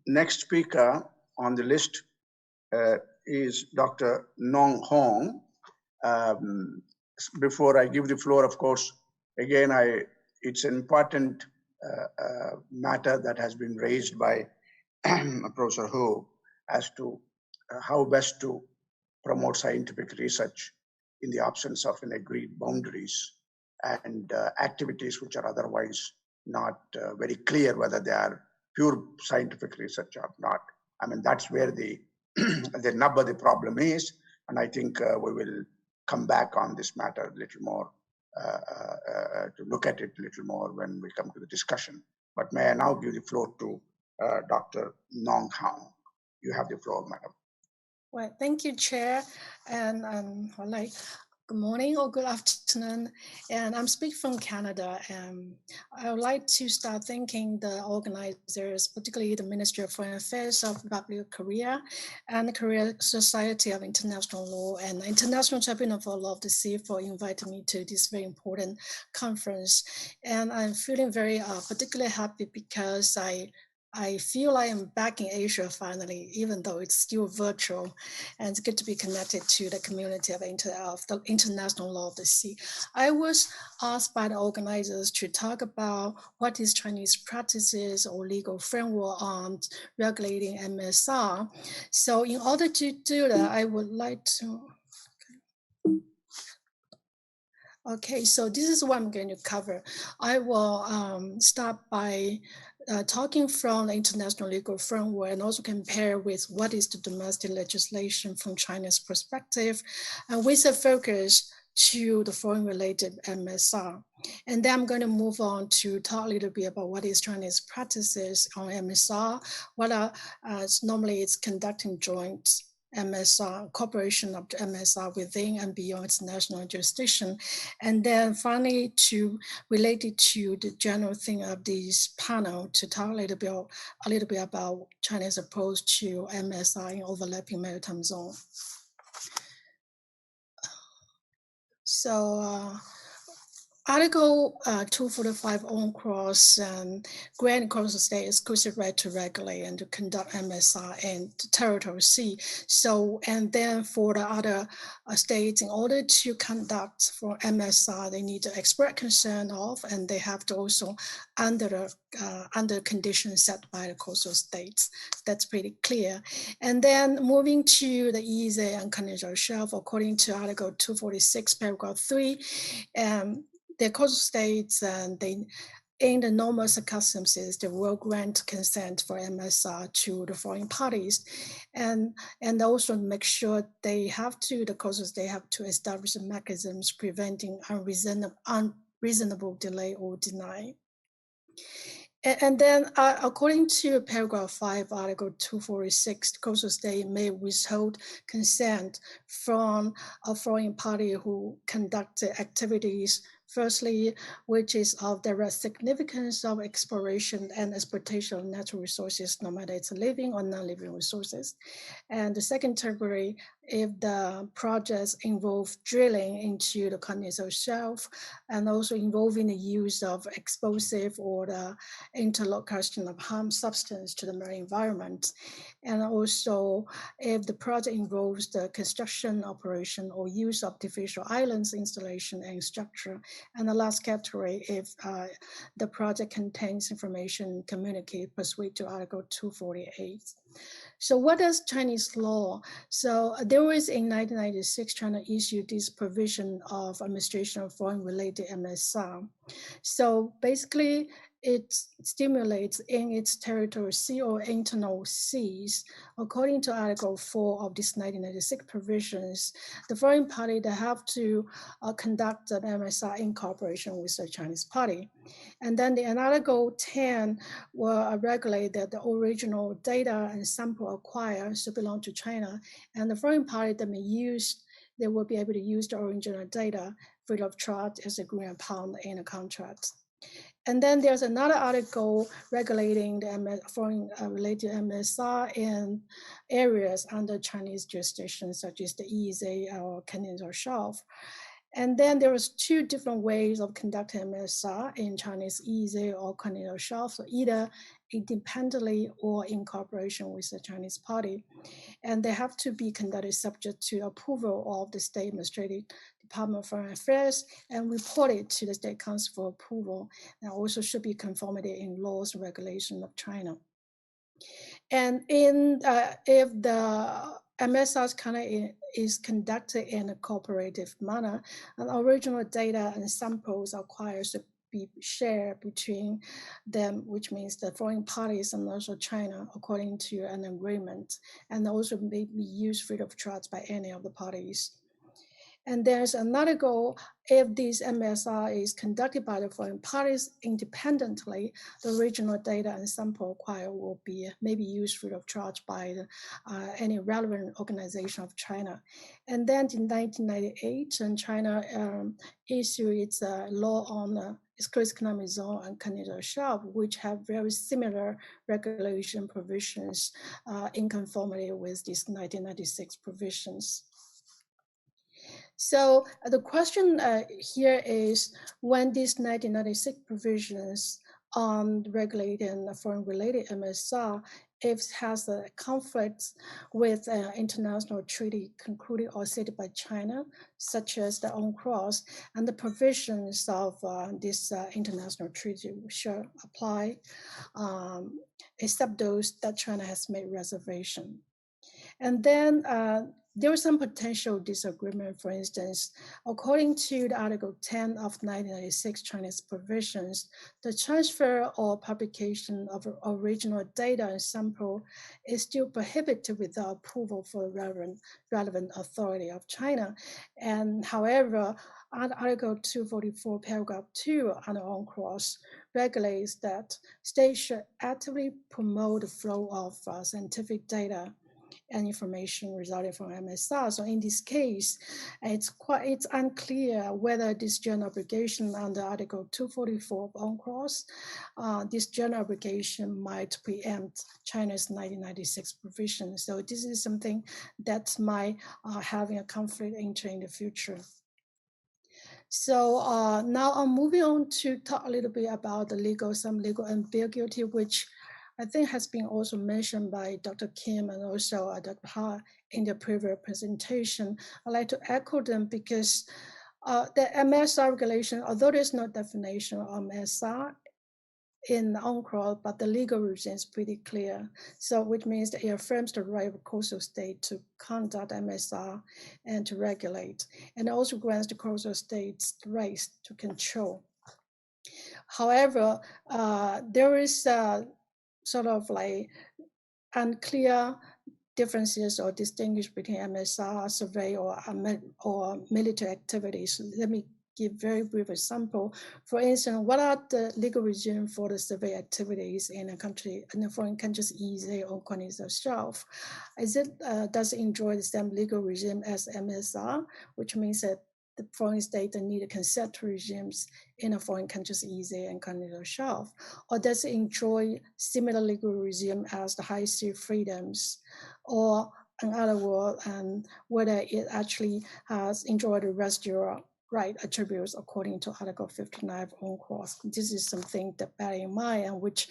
next speaker on the list is Dr. Nong Hong. Before I give the floor, of course, again, it's an important matter that has been raised by Professor Ho as to how best to promote scientific research in the absence of an agreed boundaries and activities which are otherwise not very clear whether they are pure scientific research or not. I mean, that's where the the nub of the problem is, and I think we will come back on this matter a little more to look at it a little more when we come to the discussion. But may I now give the floor to Dr. Nong Hong. You have the floor, madam. Well, thank you, Chair, and good morning or good afternoon. And I'm speaking from Canada, and I would like to start thanking the organizers, particularly the Ministry of Foreign Affairs of Republic of Korea and the Korea Society of International Law and the International Tribunal for Law of the Sea for inviting me to this very important conference. And I'm feeling very particularly happy because I feel I am back in Asia finally, even though it's still virtual, and it's good to be connected to the community of the international law of the sea. I was asked by the organizers to talk about what is Chinese practices or legal framework on regulating MSR. So in order to do that, I would like to, okay, so this is what I'm going to cover. I will start by talking from the international legal framework and also compare with what is the domestic legislation from China's perspective, and with a focus to the foreign related MSR. And then I'm going to move on to talk a little bit about what is Chinese practices on MSR, what are normally it's conducting joint MSR, cooperation of the MSR within and beyond its national jurisdiction. And then finally, related to the general thing of this panel, to talk a little bit about China's approach to MSR in overlapping maritime zone. So Article 245 UNCLOS grant coastal state exclusive right to regulate and to conduct MSR in the territorial sea. So, and then for the other states, in order to conduct for MSR, they need to express consent of, and they have to also under conditions set by the coastal states. That's pretty clear. And then moving to the EEZ and continental shelf, according to Article 246, paragraph 3, the coastal states and in the normal circumstances, they will grant consent for MSR to the foreign parties, and also make sure the coastal states have to establish mechanisms preventing unreasonable delay or deny. And then according to paragraph 5, article 246, the coastal state may withhold consent from a foreign party who conducted activities, firstly, which is of direct significance of exploration and exploitation of natural resources, no matter it's living or non-living resources. And the second category, if the projects involve drilling into the continental shelf and also involving the use of explosive or the interlocution of harm substance to the marine environment. And also if the project involves the construction, operation, or use of artificial islands, installation, and structure. And the last category, if the project contains information communicated pursuant to Article 248. So what does Chinese law? So there was in 1996, China issued this provision of administration of foreign related MSR. So basically it stimulates in its territorial sea or internal seas. According to Article 4 of this 1996 provisions, the foreign party, they have to conduct an MSR in cooperation with the Chinese party. And then in Article 10 will regulate that the original data and sample acquired should belong to China, and the foreign party that they will be able to use the original data free of charge as agreed upon in a contract. And then there's another article regulating the foreign related MSR in areas under Chinese jurisdiction, such as the EEZ or continental shelf. And then there was two different ways of conducting MSR in Chinese EEZ or continental shelf, so either independently or in cooperation with the Chinese party. And they have to be conducted subject to approval of the State Administrative Department of Foreign Affairs and reported to the State Council for approval, and also should be conformity in laws and regulations of China. And if the MSR is conducted in a cooperative manner, and original data and samples are required to be shared between them, which means the foreign parties and also China, according to an agreement, and also may be used free of charge by any of the parties. And there's another goal: if this MSR is conducted by the foreign parties independently, the regional data and sample required will be maybe used free of charge by any relevant organization of China. And then in 1998, and China issued its law on exclusive economic zone and continental shelf, which have very similar regulation provisions in conformity with these 1996 provisions. So the question here is, when these 1996 provisions on regulating foreign-related MSR, if it has a conflict with international treaty concluded or cited by China, such as the UNCLOS, and the provisions of this international treaty shall apply, except those that China has made reservation. And then there was some potential disagreement. For instance, according to the Article 10 of 1996 Chinese provisions, the transfer or publication of original data and sample is still prohibited without approval for the relevant authority of China. And however, Article 244, paragraph 2 under UNCLOS regulates that states should actively promote the flow of scientific data and information resulting from MSR. So in this case, it's unclear whether this general obligation under Article 244 of UNCLOS, this general obligation might preempt China's 1996 provision. So this is something that might having a conflict entering in the future. So now I'm moving on to talk a little bit about some legal ambiguity, which I think has been also mentioned by Dr. Kim and also Dr. Ha in the previous presentation. I'd like to echo them because the MSR regulation, although there's no definition of MSR in UNCLOS, but the legal regime is pretty clear. So which means that it affirms the right of a coastal state to conduct MSR and to regulate, and also grants the coastal states the right to control. However, there is sort of like unclear differences or distinguish between MSR, survey, or military activities. Let me give very brief example. For instance, what are the legal regime for the survey activities in a country, in a foreign country's EEZ or continental shelf? Does it enjoy the same legal regime as MSR, which means that the foreign state need consent regimes in a foreign country's EEZ and continental shelf? Or does it enjoy similar legal regime as the high sea freedoms? Or in other words, whether it actually has enjoyed the residual right attributes according to Article 59 of UNCLOS. This is something to bear in mind, and which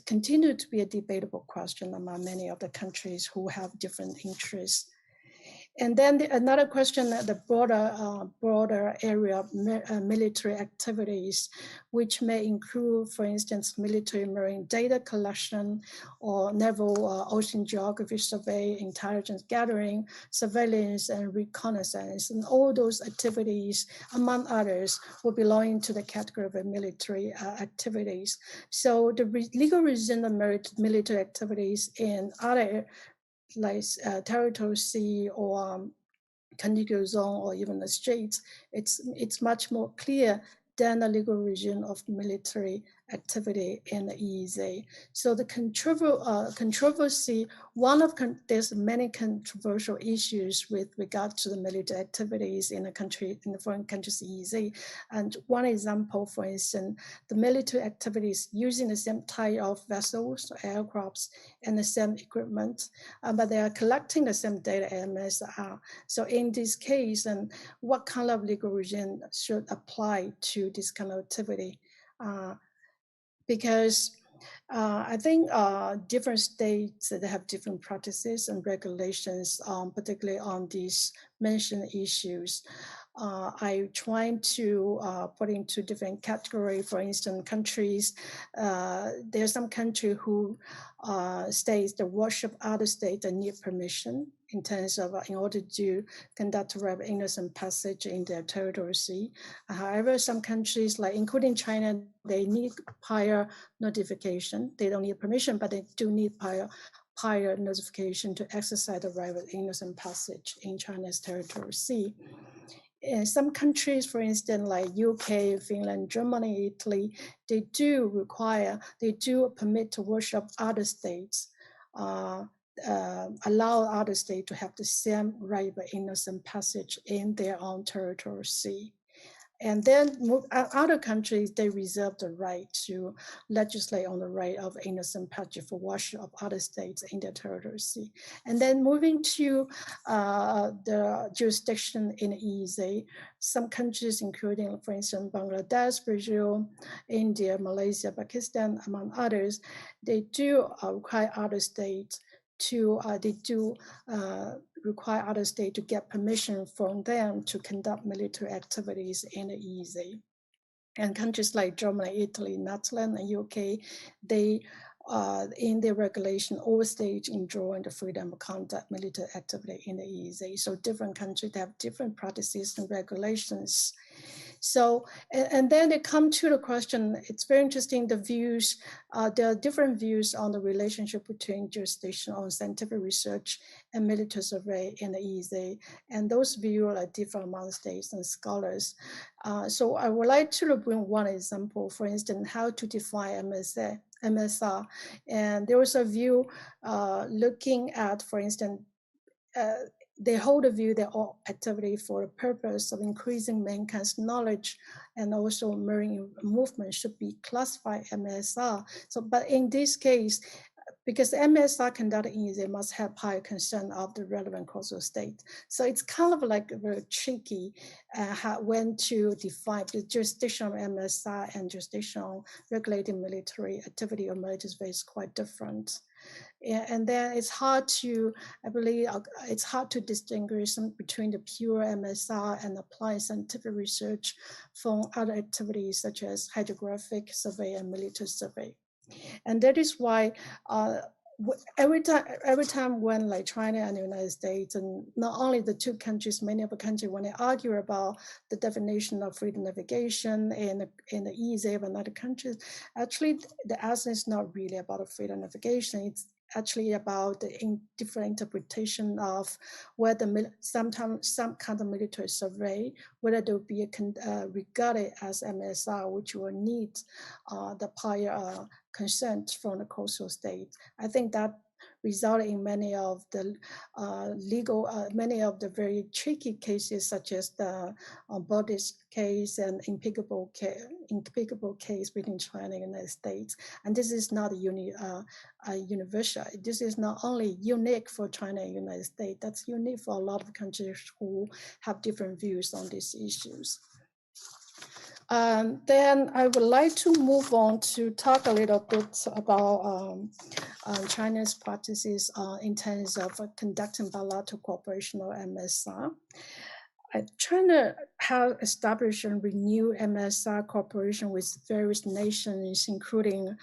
continues to be a debatable question among many of the countries who have different interests. And then another question, the broader area of military activities, which may include, for instance, military marine data collection or naval ocean geography survey, intelligence gathering, surveillance, and reconnaissance. And all those activities, among others, will belong to the category of military activities. So the legal regime of military activities in other like territorial sea or continental zone or even the straits, it's much more clear than the legal regime of military activity in the EEZ. So the controversy, there's many controversial issues with regard to the military activities in the foreign countries EEZ. And one example, for instance, the military activities using the same type of vessels, aircrafts, and the same equipment, but they are collecting the same data MSR. So in this case, and what kind of legal regime should apply to this kind of activity? Because I think different states that have different practices and regulations, particularly on these mentioned issues. I trying to put into different categories. For instance, countries, there's some country who states the worship other states that need permission in terms of in order to conduct right of innocent passage in their territorial sea. However, some countries, like including China, they need prior notification. They don't need permission, but they do need prior notification to exercise the right of innocent passage in China's territorial sea. In some countries, for instance, like UK, Finland, Germany, Italy, they do permit to worship other states, allow other states to have the same right of innocent passage in their own territorial sea. And then other countries, they reserve the right to legislate on the right of innocent passage for worship of other states in their territorial sea. And then moving to the jurisdiction in the EEZ, some countries, including, for instance, Bangladesh, Brazil, India, Malaysia, Pakistan, among others, they do require other states to require other states to get permission from them to conduct military activities in the EEZ. And countries like Germany, Italy, Netherlands, and UK, they in their regulation, all states enjoy the freedom of conduct military activity in the EEZ. So different countries have different practices and regulations. So, and then they come to the question, it's very interesting, the views, there are different views on the relationship between jurisdiction on scientific research and military survey in the EEZ. And those views are different among states and scholars. So I would like to bring one example, for instance, how to define MSR. And there was a view looking at, for instance, they hold a view that all activity for the purpose of increasing mankind's knowledge and also marine movement should be classified MSR. So, but in this case, because MSR conducted in EEZ must have prior consent of the relevant coastal state. So it's kind of like very tricky when to define the jurisdiction of MSR and jurisdiction on regulating military activity or military space is quite different. And then it's hard to, I believe, it's hard to distinguish between the pure MSR and applied scientific research from other activities such as hydrographic survey and military survey. And that is why every time when like China and the United States, and not only the two countries, many other countries, when they argue about the definition of freedom navigation in the EEZ of another countries, actually the essence is not really about freedom navigation. It's actually about the different interpretation of whether sometimes some kind of military survey, whether there will be regarded as MSR, which will need the prior consent from the coastal state. I think that resulted in many of the many of the very tricky cases, such as the Bodies case and impeccable case between China and the United States. And this is not universal. This is not only unique for China and the United States, that's unique for a lot of countries who have different views on these issues. Then I would like to move on to talk a little bit about China's practices in terms of conducting bilateral cooperation or MSR. China has established and renewed MSR cooperation with various nations, including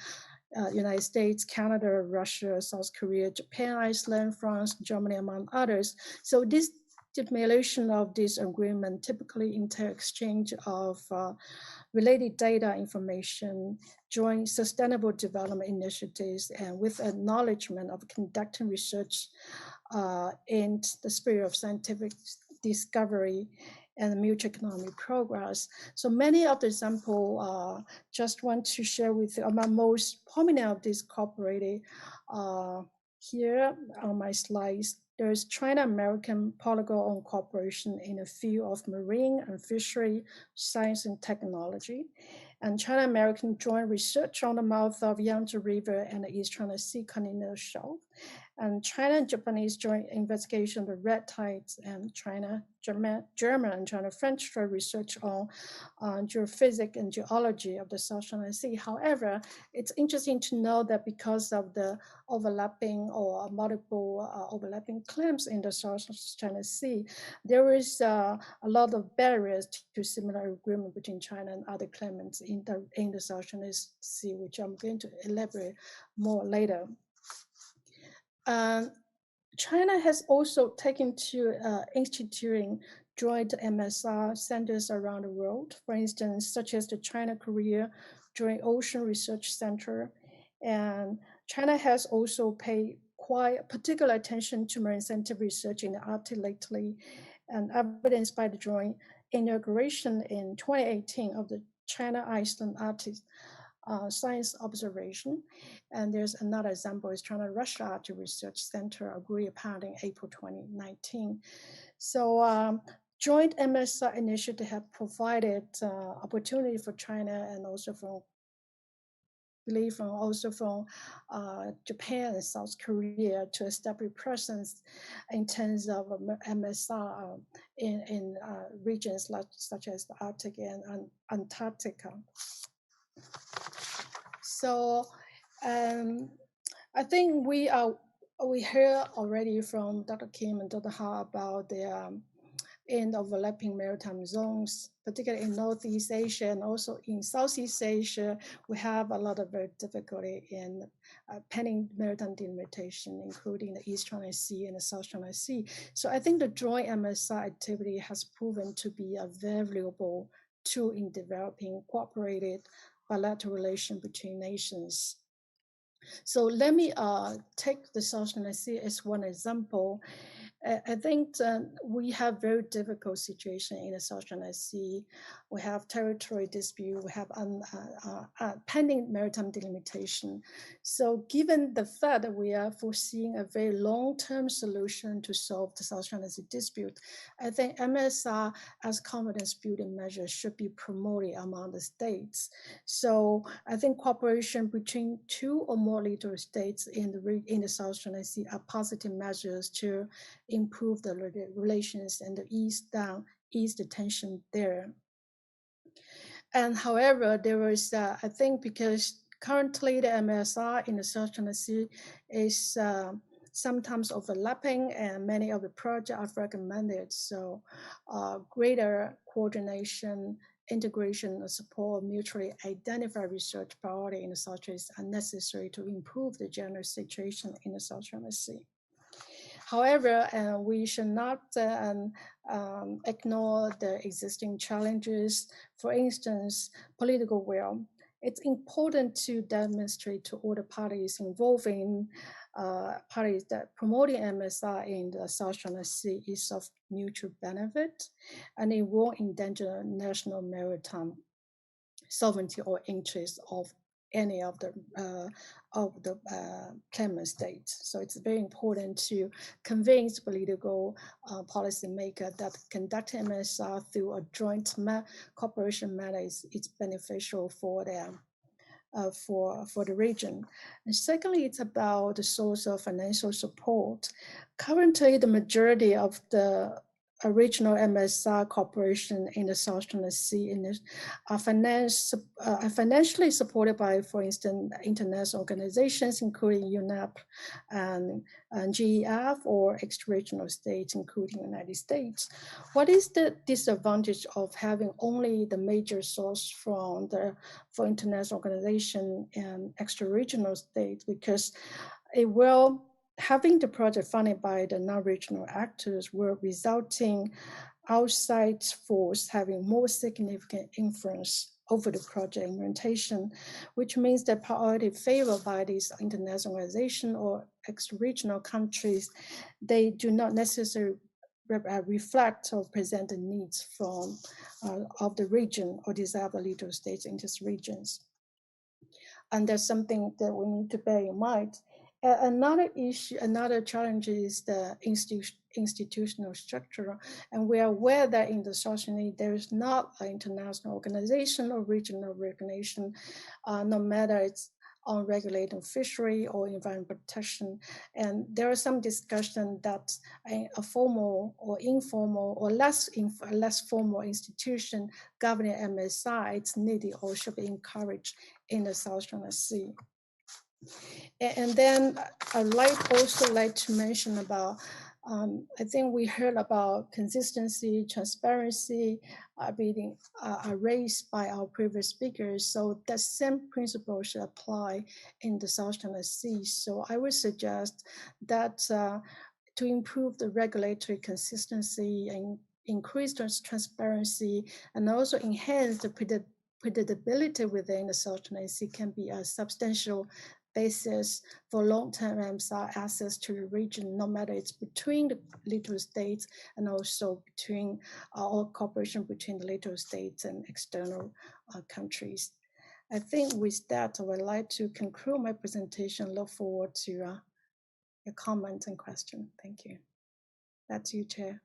United States, Canada, Russia, South Korea, Japan, Iceland, France, Germany, among others. So this stimulation of this agreement typically entails exchange of related data information, joint sustainable development initiatives, and with acknowledgement of conducting research in the spirit of scientific discovery and mutual economic progress. So many of the example, just want to share with you among most prominent of these cooperated here on my slides. There's China-American polygon cooperation in the field of marine and fishery science and technology, and China-American joint research on the mouth of Yangtze River and the East China Sea continental shelf, and China and Japanese joint investigation of the red tides, and German and China-French joint research on geophysics and geology of the South China Sea. However, it's interesting to know that because of the overlapping or multiple overlapping claims in the South China Sea, there is a lot of barriers to similar agreement between China and other claimants in the South China Sea, which I'm going to elaborate more later. China has also taken to instituting joint MSR centers around the world, for instance, such as the China-Korea Joint Ocean Research Center. And China has also paid quite particular attention to marine scientific research in the Arctic lately, and evidenced by the joint inauguration in 2018 of the China-Iceland Arctic science observation. And there's another example is China-Russia Arctic Research Center agreed upon in April 2019. So joint MSR initiative have provided opportunity for China and also from Japan and South Korea to establish presence in terms of MSR in regions such as the Arctic and Antarctica. So I think we heard already from Dr. Kim and Dr. Ha about the in overlapping maritime zones, particularly in Northeast Asia and also in Southeast Asia. We have a lot of difficulty in pending maritime delimitation, including the East China Sea and the South China Sea. So I think the joint MSR activity has proven to be a valuable tool in developing cooperated bilateral relation between nations. So let me take the South China Sea as one example. I think we have very difficult situation in the South China Sea. We have territory dispute, we have pending maritime delimitation. So given the fact that we are foreseeing a very long-term solution to solve the South China Sea dispute, I think MSR as confidence building measure should be promoted among the states. So I think cooperation between two or more littoral states in the South China Sea are positive measures to improve the relations and the ease the tension there. And however, there is, I think, because currently the MSR in the South China Sea is sometimes overlapping and many of the projects are fragmented. So greater coordination, integration, and support mutually identified research priority in the South China Sea are necessary to improve the general situation in the South China Sea. However, we should not ignore the existing challenges. For instance, political will. It's important to demonstrate to all the parties involving parties that promoting MSR in the South China Sea is of mutual benefit, and it won't endanger national maritime sovereignty or interest of any of the claimant states. So it's very important to convince political policymakers that conducting MSR through a joint cooperation manner is beneficial for them. For the region. And secondly, it's about the source of financial support. Currently, the majority of the original MSR cooperation in the South China Sea are financially supported by, for instance, international organizations, including UNEP and GEF, or extra-regional states, including the United States. What is the disadvantage of having only the major source for international organization and extra-regional states? Because it will, having the project funded by the non-regional actors will result in outside force having more significant influence over the project implementation, which means that priority favored by these international organizations or ex-regional countries, they do not necessarily reflect or present the needs from of the region or desire of the littoral states in these regions. And that's something that we need to bear in mind. Another issue, another challenge is the institutional structure. And we are aware that in the South Sudanese, there is not an international organization or regional recognition, no matter it's on regulating fishery or environment protection. And there is some discussion that a formal or informal or less formal institution governing MSI, it's needed or should be encouraged in the South China Sea. And then I'd also like to mention about, I think we heard about consistency, transparency being raised by our previous speakers. So that same principle should apply in the South China Sea. So I would suggest that to improve the regulatory consistency and increase transparency and also enhance the predictability within the South China Sea can be a substantial basis for long-term MSR access to the region, no matter it's between the littoral states and also between or cooperation between the littoral states and external countries. I think with that, I would like to conclude my presentation. Look forward to your comment and question. Thank you. That's you, Chair.